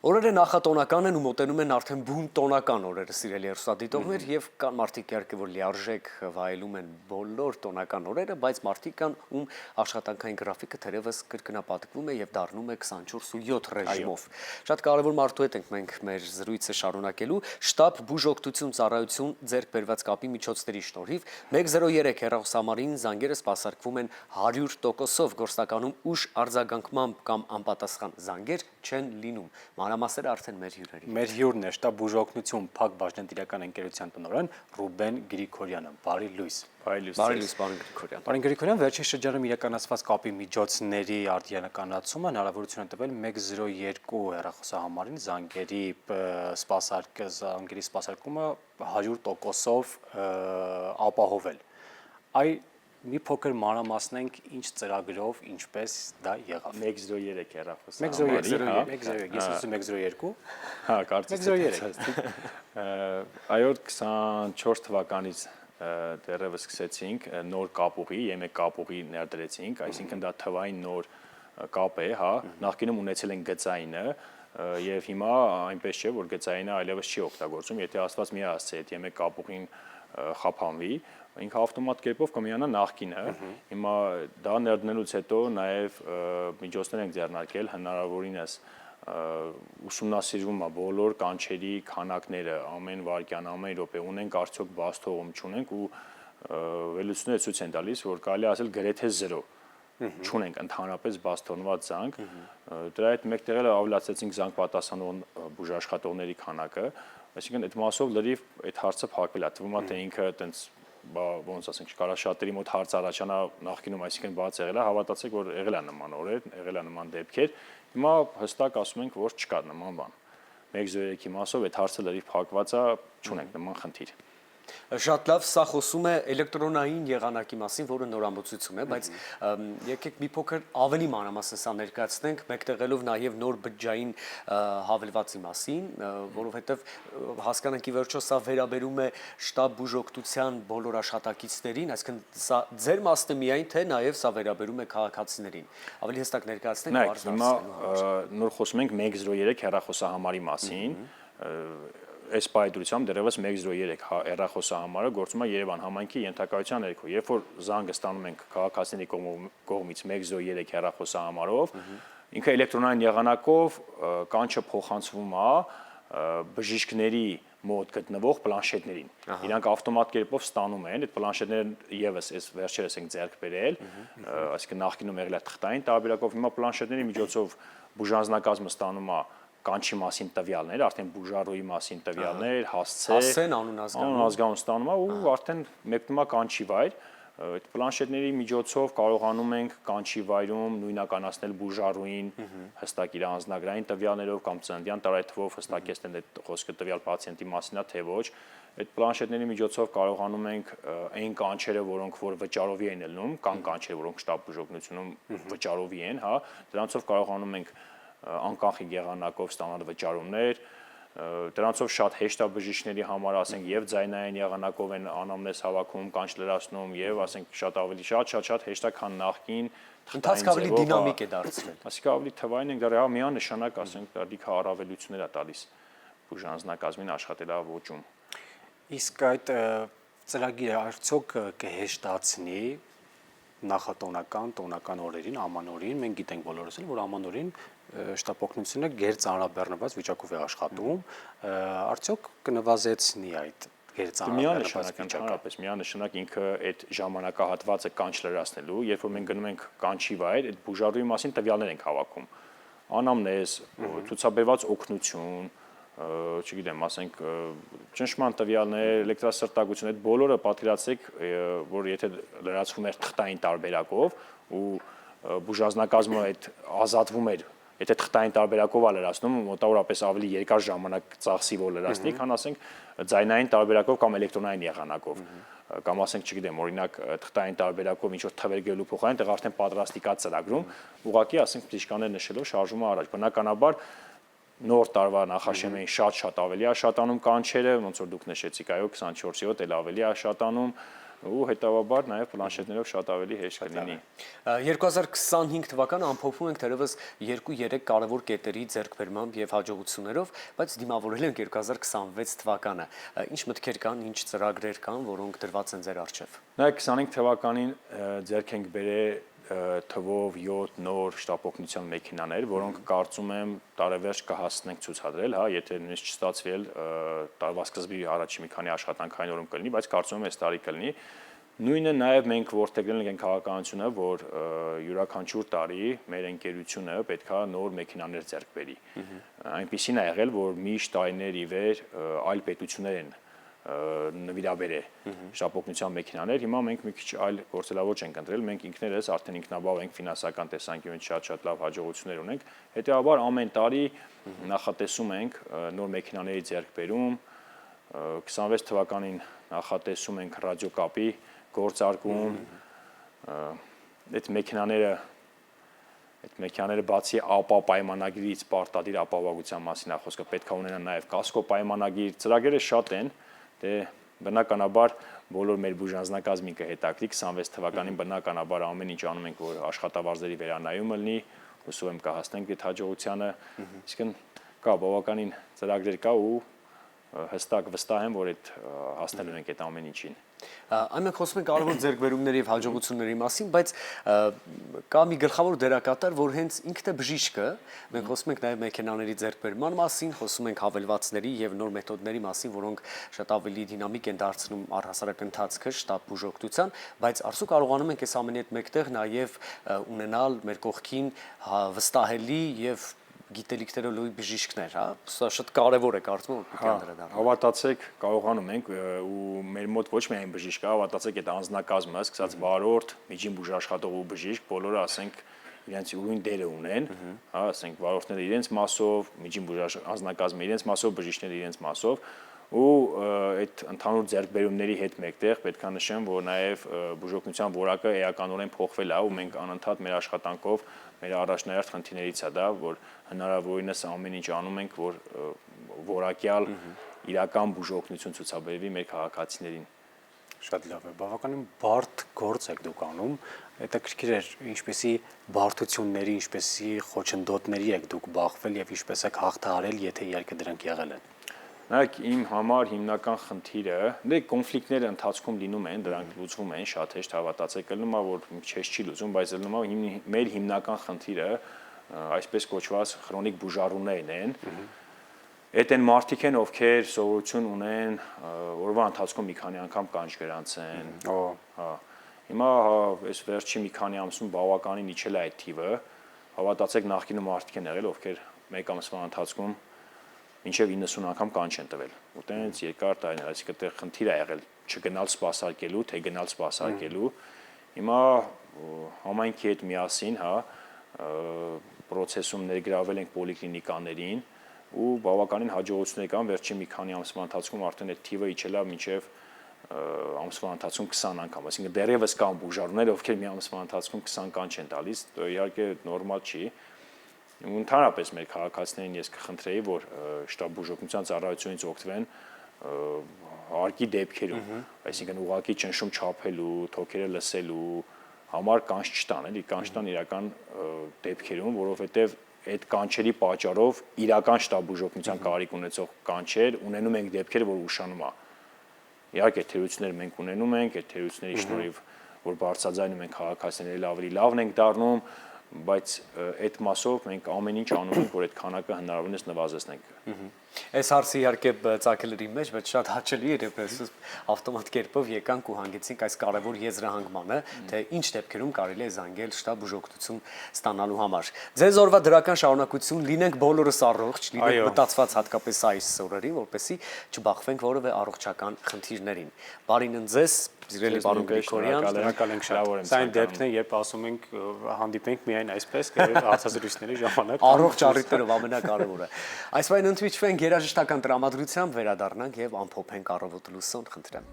Օրերը նախատոնական են ու մոտենում են արդեն բուն տոնական օրերը, սիրելի հեռուստադիտողներ, եւ կան մարդիկ իհարկե, որ լիարժեք վայելում են բոլոր տոնական օրերը, բայց մարդիկ կան, ում աշխատանքային գրաֆիկը թերևս կրկնապատկվում է եւ դառնում է 24/7 ռեժիմով։ Շատ կարեւոր մարդու հետ ենք մենք մեր զրույցը շարունակելու։ Շտաբ բուժօգնություն ծառայություն ձեռք բերված կապի միջոցների շնորհիվ 103 հեռախոսահամարին զանգերը սպասարկվում են 100%-ով, գործնականում ուշ արձագանքմամբ կամ անպատասխան զանգեր չեն լինում։ Մանրամասները արդեն մեր հյուրերի։ Մեր հյուրն է շտաբ բուժօգնություն Փակ բաժնետիրական ընկերության տնօրեն Ռուբեն Գրիգորյանը։ Բարի լույս։ Բարի լույս, պարոն Գրիգորյան։ Պարոն Գրիգորյան, վերջին շրջանում իրականացված կապի միջոցների արդիականացումը հնարավորություն է տվել 102 հեռախոսահամարին զանգերի սպասարկումը 100%-ով ապահովել։ Մի փոքր մանրամասնենք ինչ ծրագրով, ինչպես դա եղավ։ 103 հեռախոս։ 102, ես ասում 102։ Հա, կարծես 103։ Այո, 24 թվականից դեռևս սկսեցինք նոր կապուղի, ԵՄ կապուղի ներդրեցինք, այսինքն դա թվային նոր կապ է, հա, նախկինում ունեցել են գծայինը եւ հիմա այնպես չէ, որ գծայինը այլևս չի օգտագործում, եթե աստված մի ասցի, այդ ԵՄ կապուղին խափանվի, ինքը ավտոմատ կերպով կմիանա նախկինը։ Հիմա դա ներդնելուց հետո նաև միջոցներ ենք ձեռնարկել հնարավորինս ուսումնասիրվում է բոլոր կանչերի քանակները ամեն վայրկյան, ամեն րոպե ունենք արդյոք բաց թողում չունենք ու վերլուծությունները ցույց են տալիս, որ կարելի ասել գրեթե 0 չունենք ընդհանրապես բաց թողնված զանգ։ Դրա հետ մեկտեղ ավելացրեցինք զանգ պատասխանող բուժաշխատողների քանակը, այսինքն այդ մասով լրիվ այդ հարցը փակվել է, թվում է թե ինքը այտենց ոնց ասենք կարա շատերի մոտ հարց առաջանա նախկինում, այսինքն բաց եղել է, հավատացեք, որ եղել է նման օրեր, եղել է նման դեպքեր, հիմա հստակ ասում ենք, որ չկա նման բան։ 103-ի մասով այդ հարցը լրիվ փակված է, չունենք նման խնդիր։ Շատ լավ, սա խոսում է էլեկտրոնային եղանակի մասին, որը նորամուծություն է, բայց եկեք մի փոքր ավելի մանրամասն սա ներկայացնենք, մեկտեղելով նաև նոր բջջային հավելվածի մասին, որովհետև հասկանանք ի վերջո սա վերաբերում է շտաբ բուժօգնության բոլոր աշխատակիցներին, այսինքն սա ձեր մասն է միայն, թե նաև սա վերաբերում է քաղաքացիներին։ Ավելի հստակ ներկայացնենք։ Հիմա նոր խոսում ենք 103 հեռախոսահամարի մասին, այս պայծրությամբ դեռևս 103 հեռախոսահամարը գործում է Երևան համայնքի ենթակայության ներքո։ Երբ որ զանգը ստանում ենք քաղաքացիների կողմից 103 հեռախոսահամարով, ինքը էլեկտրոնային եղանակով կանչը փոխանցվում է բժիշկների մոտ գտնվող պլանշետներին։ Իրանք ավտոմատ կերպով ստանում են, այդ պլանշետները եւս այս վերջերս ենք ձեռք բերել, այսինքն նախկինում եղել է թղթային տարբերակով, հիմա պլանշետների միջոցով բուժանձնակազմը ստանում է կանչի մասին տվյալներ, արդեն բուժարոյի մասին տվյալներ, հասցե, անուն ազգանուն ստանում է ու արդեն մեկնում է կանչի վայր։ Այդ պլանշետների միջոցով կարողանում ենք կանչի վայրում նույնականացնել բուժարոյին հստակ իր անձնագրային տվյալներով կամ ծննդյան տարեթվով հստակեցնել այդ խոսքը տվյալ պացիենտի մասին է թե ոչ։ Այդ պլանշետների միջոցով կարողանում ենք այն կանչերը, որոնք որ վճարովի են ելնում, կան կանչեր, որոնք շտաբ բուժօգնությունում վճարովի են, հա, դրանցով կարողանում ենք անկախ եղանակով ստանալ վճարումներ, դրանցով շատ հեշտ է բժիշկների համար, ասենք, եւ ձայնային եղանակով են անամնես հավաքում, կանչ լրացնում եւ ասենք շատ ավելի շատ հեշտ է, քան նախկին ընթացքը ավելի դինամիկ է դարձվել։ Այսինքն ավելի թվային ենք դարձել, միանշանակ, ասենք, դա լիքը առավելություններ է տալիս բուժանձնակազմին աշխատելավոճում։ Իսկ այդ ծրագիրը արդյոք կհեշտացնի տոնական օրերին, ամանորին, մենք գիտենք բոլորս էլ, որ ամանորին շտաբ օգնությունը գերծանրաբեռնված վիճակով է աշխատում, արդյոք կնվազեցնի այդ գերծանրաբեռնված վիճակը։ Միանշանակ ինքը այդ ժամանակահատվածը կանչ լրացնելու, երբ որ մենք գնում ենք կանչի վայր, այդ բուժարոյի մասին տվյալներ ենք հավաքում։ Անամնեզ, ցուցաբերված օգնություն, չգիտեմ, ասենք ճնշման տվյալներ, էլեկտրասրտագություն, այդ բոլորը պատկերացրեք, որ եթե լրացվում էր թղթային տարբերակով ու բուժանձնակազմը այդ ազատվում էր, եթե թղթային տարբերակով է լրացնում, մոտավորապես ավելի երկար ժամանակ ծախսի որ լրացնի, քան ասենք ձայնային տարբերակով կամ էլեկտրոնային եղանակով, կամ ասենք, չգիտեմ, օրինակ թղթային տարբերակով ինչ որ թվեր գրելու փոխարեն, այդտեղ արդեն պատրաստի կա ծրագրում, ուղղակի ասենք բժիշկաներ նշելով շարժումը առաջ։ Բնականաբար նոր տարվա նախաշեմային շատ ավելի է շատանում կանչերը, ոնց որ դուք նշեցիք, այո, 24/7 էլ ավելի է շատանում, ու հետաբար նաև պլանշետներով շատ ավելի հեշտ կլինի։ 2025 թվականը ամփոփում ենք թերևս 2-3 կարևոր կետերի ձեռքբերմամբ եւ հաջողություններով, բայց դիմավորել ենք 2026 թվականը։ Ինչ մտքեր կան, ինչ ծրագրեր կան, որոնք դրված են ձեր առջև։ Նայեք 25 թվականին ձեռք ենք բերել թվով 7 նոր շտապօգնության մեքենաներ, որոնք կարծում եմ տարեվերջ կհասնենք ցուցադրել, հա, եթե նույնիսկ չստացվի էլ տարվա սկզբի առաջի մի քանի աշխատանքային օրում կլինի, բայց կարծում եմ այս տարի կլինի։ Նույնը նաև մենք ողջունել ենք քաղաքականությունը, որ յուրաքանչյուր տարի մեր ընկերությունը պետքա նոր մեքենաներ ձեռք բերի։ Այնպիսին է եղել, որ միշտ տարիներ ի վեր այլ պետություններ են նվիրաբերել շտապօգնության մեքենաներ, հիմա մենք մի քիչ այլ գործելավոճ ենք ընտրել, մենք ինքներս արդեն ինքնաբավ ենք, ֆինանսական տեսանկյունից շատ լավ հաջողություններ ունենք, հետեւաբար ամեն տարի նախատեսում ենք նոր մեքենաների ձեռքբերում, 26 թվականին նախատեսում ենք ռադիոկապի գործարկում, այդ մեքենաները բացի ԱՊԱ պայմանագրից պարտադիր ապահովության մասին է խոսքը, պետք է ունենան նաև կասկո պայմանագիր, ծրագրերը շատ են, դե բնականաբար բոլոր մեր բուժանձնակազմին կհետաքրի 26 թվականին բնականաբար ամեն ինչ անում ենք, որ աշխատավարձերի վերանայումը լինի, հուսով եմ կհասնենք այդ հաջողությանը, իսկն կա բավականին ծրագրեր կա ու հստակ վստահ եմ, որ այդ հասնելու ենք այդ ամեն ինչին։ Այն մենք խոսում ենք կարևոր ձեռքբերումների եւ հաջողությունների մասին, բայց կա մի գլխավոր դերակատար, որ հենց ինքն է բժիշկը, մենք խոսում ենք նաեւ մեքենաների ձեռքբերման մասին, խոսում ենք հավելվածների եւ նոր մեթոդների մասին, որոնք շատ ավելի դինամիկ են դարձնում առհասարակ ընթացքը շտապ բուժօգնության, բայց արդյոք կարողանում ենք այս ամենի հետ մեկտեղ նաեւ ունենալ մեր կողքին վստահելի եւ գիտելիքներով լի բժիշկներ, հա, սա շատ կարևոր է կարծում եմ պետք է անդրադառնալ։ Հավատացեք, կարողանում ենք ու մեր մոտ ոչ միայն բժիշկ կա, հավատացեք այդ անձնակազմը, սկսած վարորդ, միջին բուժաշխատող ու բժիշկ, բոլորը ասենք իրենց ուրույն դերը ունեն, հա, ասենք վարորդները իրենց մասով, միջին անձնակազմը իրենց մասով, բժիշկները իրենց մասով ու այդ ընդհանուր ձեռքբերումների հետ մեկտեղ պետք է նշեմ, որ նաև բուժօգնության որակը էականորեն փոխվել է ու մենք անընդհատ մեր աշխատանքով մեր առաջնահերթ խնդիրներից է դա, որ հնարավորինս ամեն ինչ անում ենք, որ որակյալ իրական բուժօգնություն ցուցաբերվի մեր քաղաքացիներին։ Շատ լավ է, բավականին բարդ գործ եք դուք անում, հետաքրքիր է ինչպեսի բարդությունների, ինչպեսի խոչընդոտների եք դուք բախվել եւ ինչպես եք հաղթահարել, եթե իհարկե դրանք եղել են։ Նայեք, իմ համար հիմնական խնդիրը, դե կոնֆլիկտները ընթացքում լինում են, դրանք լուծվում են, շատ հեշտ հավատացեք, ելնում է, որ չես չի լուծում, բայց ելնում է մեր հիմնական խնդիրը, այսպես կոչված քրոնիկ բուժառուներն են։ Այդ են մարդիկ են, ովքեր սովորություն ունեն օրվա ընթացքում մի քանի անգամ կանչ գրանցեն։ Հա։ Հիմա այս վերջի մի քանի ամսում բավականին իջել է այդ թիվը։ Հավատացեք, նախկինում մարդիկ են եղել, ովքեր մեկ ամսվա ընթացքում մինչև 90 անգամ կանչ են տվել։ Ուտենց երկար տարիներ, այսինքն այդտեղ խնդիր է եղել չգնալ սպասարկելու, թե գնալ սպասարկելու։ Հիմա համայնքի հետ միասին, հա, պրոցեսում ներգրավել ենք պոլիկլինիկաներին ու բավականին հաջողություններ կան, վերջին մի քանի ամսվա ընթացքում արդեն այդ թիվը իջել է մինչև ամսվա ընթացքում 20 անգամ, այսինքն դեռևս կան բուժառուներ, ովքեր մի ամսվա ընթացքում 20 կանչ են տալիս, իհարկե նորմալ չի։ Ընդհանրապես մեր քաղաքացիներին ես կխնդրեի, որ շտապ բուժօգնության ծառայությունից օգտվեն հարկի դեպքերում, այսինքն ուղղակի ճնշում չափելու, թոքերը լսելու համար կանչ չտան, էլի կանչ տան իրական դեպքերում, որովհետև այդ կանչերի պատճառով իրական շտապ բուժօգնության կարիք ունեցող կանչեր ունենում ենք դեպքեր, որ ուշանում է։ Իհարկե թերություններ մենք ունենում ենք, այդ թերությունների շնորհիվ, որ բարձրաձայնում ենք քաղաքացիներին ավելի լավն ենք դառնում, բայց այդ մասով մենք ամեն ինչ անում ենք, որ այդ քանակը հնարավորինս նվազեցնենք։ Այս հարցը իհարկե ծագել էր իմ մեջ, բայց շատ հաճելի էր, երբ ավտոմատ կերպով եկանք ու հանգեցինք այս կարևոր եզրահանգմանը, թե ինչ դեպքերում կարելի է զանգել շտապ բուժօգնություն ստանալու համար։ Ձեզ օրվա դրական շարունակություն, լինենք բոլորս առողջ, լինենք մտածված հատկապես այս օրերին, որպեսզի չբախվենք որևէ առողջական խնդիրներին։ Բարին ձեզ, սիրելի պարոն Գրիգորյան, շնորհակալ ենք շատ։ Սա այն դեպքն է, երբ ասում ենք հանդիպենք միայն այսպես հարցազրույցների ժամանակ։ Առողջ առիթներով ամենակարևորը։ Այս վայրին ընդվիճվենք երաժշտական տրամադրությամբ, վերադառնանք եւ ամփոփենք առավոտ լուսոն, խնդրեմ։